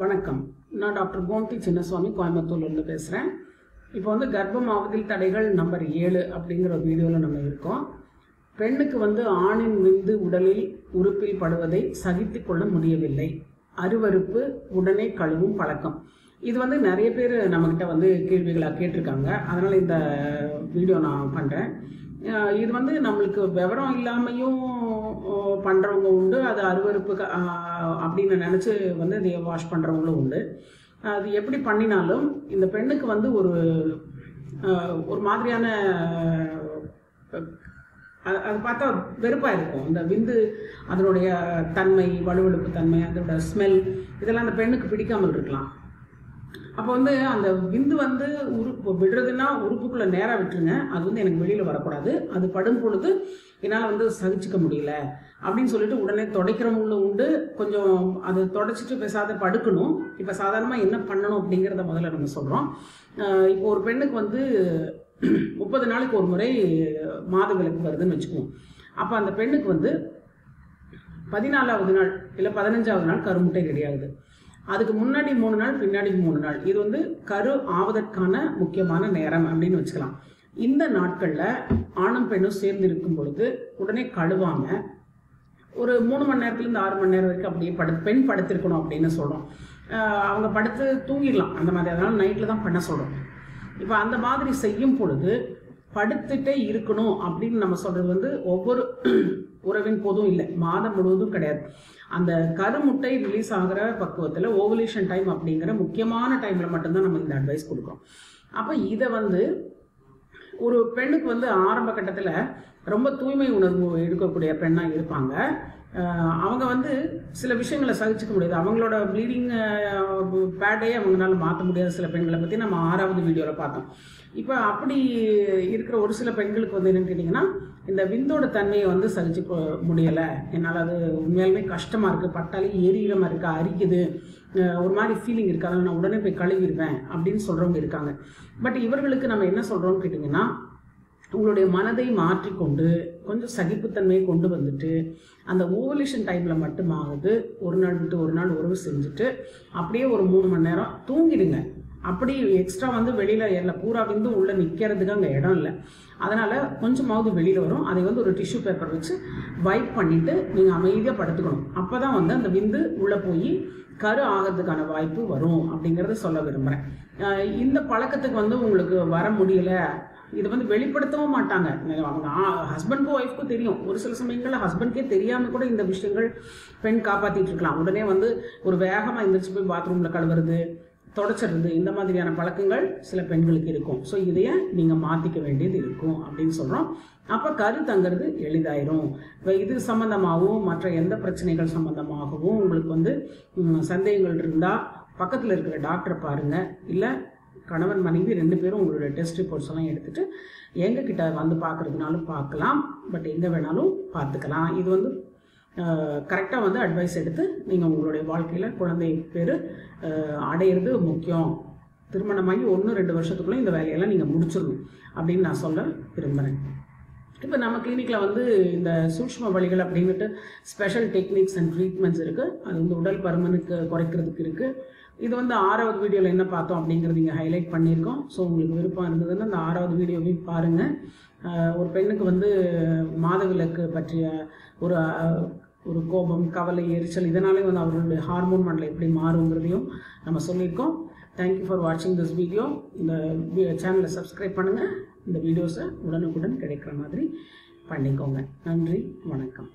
வணக்கம். நான் டாக்டர் கோமதி சின்னசுவாமி கோயம்புத்தூர்லேருந்து பேசுகிறேன். இப்போ வந்து கர்ப்பம் ஆவதில் தடைகள் நம்பர் 7 அப்படிங்கிற ஒரு வீடியோவில் நம்ம இருக்கோம். பெண்ணுக்கு ஆணின் விந்து உடலில் உறுப்பில் படுவதை சகித்து கொள்ள முடியவில்லை. அருவருப்பு, உடனே கழுவும் பழக்கம். இது நிறைய பேர் நம்மக்கிட்ட கேள்விகளாக கேட்டிருக்காங்க. அதனால் இந்த வீடியோ நான் பண்ணுறேன். இது நம்மளுக்கு விவரம் இல்லாமையும் பண்ணுறவங்க உண்டு. அது அருவருப்பு அப்படின்னு நினச்சி இதை வாஷ் பண்ணுறவங்களும் உண்டு. அது எப்படி பண்ணினாலும் இந்த பெண்ணுக்கு ஒரு மாதிரியான அது பார்த்தா வெறுப்பாக இருக்கும். இந்த விந்து அதனுடைய தன்மை, வலுவழுப்பு தன்மை, அதோட ஸ்மெல், இதெல்லாம் அந்த பெண்ணுக்கு பிடிக்காமல் இருக்கலாம். அப்போ அந்த விந்து உறுப்பு விடுறதுன்னா உறுப்புக்குள்ளே நேராக விட்டுருங்க. அது எனக்கு வெளியில் வரக்கூடாது. அது படும் பொழுது என்னால் சகிச்சுக்க முடியல அப்படின்னு சொல்லிட்டு உடனே துடைக்கிறவங்களும் உண்டு. கொஞ்சம் அதை துடைச்சிட்டு பேசாத படுக்கணும். இப்போ சாதாரணமாக என்ன பண்ணணும் அப்படிங்கிறத முதல்ல நம்ம சொல்கிறோம். இப்போ ஒரு பெண்ணுக்கு 30 நாளைக்கு ஒரு முறை மாதவிலக்கு வருதுன்னு வச்சுக்குவோம். அப்போ அந்த பெண்ணுக்கு 14வது நாள் இல்லை 15வது நாள் கருமுட்டை ரெடி ஆகுது. அதுக்கு முன்னாடி 3 நாள், பின்னாடி 3 நாள், இது கரு ஆவதற்கான முக்கியமான நேரம் அப்படின்னு வச்சுக்கலாம். இந்த நாட்களில் ஆணும் பெண்ணும் சேர்ந்து இருக்கும் பொழுது உடனே கழுவாமல் ஒரு 3 மணி நேரத்துலேருந்து 6 மணி நேரம் வரைக்கும் அப்படியே பெண் படுத்திருக்கணும் அப்படின்னு சொல்கிறோம். அவங்க படுத்து தூங்கிடலாம் அந்த மாதிரி. அதனால் நைட்டில் தான் பண்ண சொல்கிறோம். இப்போ அந்த மாதிரி செய்யும் பொழுது படுத்துட்டே இருக்கணும் அப்படின்னு நம்ம சொல்கிறது ஒவ்வொரு உறவின் போதும் இல்லை, மாதம் முழுவதும் கிடையாது. அந்த கருமுட்டை ரிலீஸ் ஆகிற பக்குவத்தில் ஓவலேஷன் டைம் அப்படிங்கிற முக்கியமான டைமில் மட்டும்தான் நம்ம இந்த அட்வைஸ் கொடுக்குறோம். அப்போ இதை ஒரு பெண்ணுக்கு ஆரம்ப கட்டத்தில் ரொம்ப தூய்மை உணர்வு எடுக்கக்கூடிய பெண்ணாக இருப்பாங்க. அவங்க சில விஷயங்களை சகிச்சுக்க முடியாது. அவங்களோட ப்ளீடிங் பேட்டையே அவங்களால மாற்ற முடியாத சில பெண்களை பற்றி நம்ம 6வது வீடியோவில் பார்த்தோம். இப்போ அப்படி இருக்கிற ஒரு சில பெண்களுக்கு என்னன்னு கேட்டிங்கன்னா, இந்த விந்தோட தன்மையை சகிச்சுக்க முடியலை, என்னால் அது உண்மையாலுமே கஷ்டமாக இருக்குது, பட்டாலே எரியிற மாதிரி இருக்குது, அரிக்குது, ஒரு மாதிரி ஃபீலிங் இருக்குது, அதனால் நான் உடனே போய் கழுவிடுவேன் அப்படின்னு சொல்கிறவங்க இருக்காங்க. பட் இவர்களுக்கு நம்ம என்ன சொல்கிறோம்னு கேட்டிங்கன்னா, உங்களுடைய மனதை மாற்றிக்கொண்டு கொஞ்சம் சகிப்புத்தன்மையை கொண்டு வந்துட்டு அந்த ஓவலேஷன் டைமில் மட்டுமாவது ஒரு நாள் விட்டு ஒரு நாள் உறவு செஞ்சுட்டு அப்படியே ஒரு 3 மணி நேரம் தூங்கிடுங்க. அப்படி எக்ஸ்ட்ரா வெளியில் எல்லாம் பூரா உள்ளே நிற்கிறதுக்கு அங்கே இடம் இல்லை. அதனால் கொஞ்சமாவது வெளியில் வரும். அதை ஒரு டிஷ்யூ பேப்பர் வச்சு வைப் பண்ணிவிட்டு நீங்கள் அமைதியாக படுத்துக்கணும். அப்போ தான் அந்த விந்து உள்ளே போய் கரு ஆகிறதுக்கான வாய்ப்பு வரும் அப்படிங்கிறத சொல்ல விரும்புகிறேன். இந்த பழக்கத்துக்கு உங்களுக்கு வர முடியல, இது வெளிப்படுத்தவும் மாட்டாங்க. அவங்க ஹஸ்பண்ட்க்கும் ஒய்ஃப்க்கும் தெரியும். ஒரு சில சமயங்களில் ஹஸ்பண்ட்கே தெரியாமல் கூட இந்த விஷயங்கள் பெண் காப்பாற்றிட்டு இருக்கலாம். உடனே ஒரு வேகமாக எந்திரிச்சு போய் பாத்ரூமில் கழுவுறது, தொடச்சிடுறது, இந்த மாதிரியான பழக்கங்கள் சில பெண்களுக்கு இருக்கும். ஸோ இதையே நீங்கள் மாற்றிக்க வேண்டியது இருக்கும் அப்படின்னு சொல்கிறோம். அப்போ கரு தங்கிறது எளிதாயிரும். இது சம்மந்தமாகவும் மற்ற எந்த பிரச்சனைகள் சம்மந்தமாகவும் உங்களுக்கு சந்தேகங்கள் இருந்தால் பக்கத்தில் இருக்கிற டாக்டரை பாருங்கள். இல்லை கணவன் மனைவி 2 பேரும் உங்களுடைய டெஸ்ட் ரிப்போர்ட்ஸ் எல்லாம் எடுத்துகிட்டு எங்ககிட்ட பார்க்குறதுனாலும் பார்க்கலாம். பட் எங்கே வேணாலும் பார்த்துக்கலாம். இது கரெக்டாக அட்வைஸ் எடுத்து நீங்கள் உங்களுடைய வாழ்க்கையில் குழந்தை பேர் அடையிறது முக்கியம். திருமணமாகி 1-2 வருஷத்துக்குள்ளே இந்த வேலையெல்லாம் நீங்கள் முடிச்சிடணும் அப்படின்னு நான் சொல்ல விரும்புகிறேன். இப்போ நம்ம கிளினிக்கில் இந்த சூக்ஷ்ம வழிகள் அப்படின்ட்டு ஸ்பெஷல் டெக்னிக்ஸ் அண்ட் ட்ரீட்மெண்ட்ஸ் இருக்குது. அது உடல் பருமனுக்கு குறைக்கிறதுக்கு இருக்குது. இது 6வது வீடியோவில் என்ன பார்த்தோம் அப்படிங்கிறது இங்கே ஹைலைட் பண்ணியிருக்கோம். ஸோ உங்களுக்கு விருப்பம் இருந்ததுன்னா அந்த 6வது வீடியோவையும் பாருங்கள். ஒரு பெண்ணுக்கு மாதவிலக்கு பற்றிய ஒரு கோபம், கவலை, எரிச்சல், இதனாலே அவர்களுடைய ஹார்மோன் மண்டலம் எப்படி மாறுங்கிறதையும் நம்ம சொல்லியிருக்கோம். தேங்க்யூ ஃபார் வாட்சிங் திஸ் வீடியோ. இந்த சேனலை சப்ஸ்கிரைப் பண்ணுங்கள். இந்த வீடியோஸை உடனுக்குடன் கிடைக்கிற மாதிரி பண்ணிக்கோங்க. நன்றி, வணக்கம்.